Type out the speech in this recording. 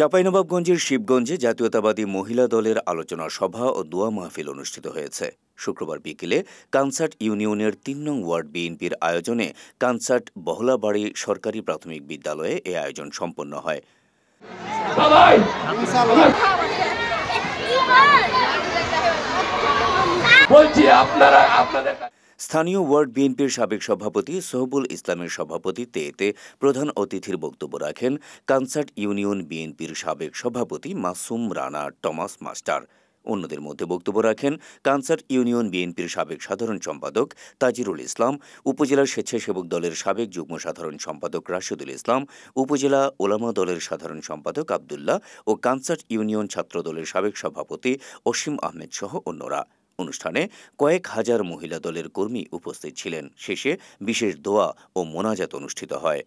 চাঁপাইনবাবগঞ্জের শিবগঞ্জে জাতীয়তাবাদী মহিলা দলের আলোচনা সভা ও দোয়া মাহফিল অনুষ্ঠিত হয়েছে। শুক্রবার বিকেলে কানসার্ট ইউনিয়নের ৩ নং ওয়ার্ড বিএনপির আয়োজনে কানসার্ট বহলাবাড়ি সরকারি প্রাথমিক বিদ্যালয়ে এ আয়োজন সম্পন্ন হয়। স্থানীয় ওয়ার্ড বিএনপির সাবেক সভাপতি সোহবুল ইসলামের সভাপতিত্বে এতে প্রধান অতিথির বক্তব্য রাখেন কানসার্ট ইউনিয়ন বিএনপির সাবেক সভাপতি মাসুম রানা টমাস মাস্টার। অন্যদের মধ্যে বক্তব্য রাখেন কানসার্ট ইউনিয়ন বিএনপির সাবেক সাধারণ সম্পাদক তাজিরুল ইসলাম, উপজেলা স্বেচ্ছাসেবক দলের সাবেক যুগ্ম সাধারণ সম্পাদক রাশেদুল ইসলাম, উপজেলা ওলামা দলের সাধারণ সম্পাদক আবদুল্লাহ ও কানসার্ট ইউনিয়ন ছাত্র দলের সাবেক সভাপতি অসীম আহমেদ সহ অন্যরা। অনুষ্ঠানে কয়েক হাজার মহিলা দলের কর্মী উপস্থিত ছিলেন। শেষে বিশেষ দোয়া ও মোনাজাত অনুষ্ঠিত হয়।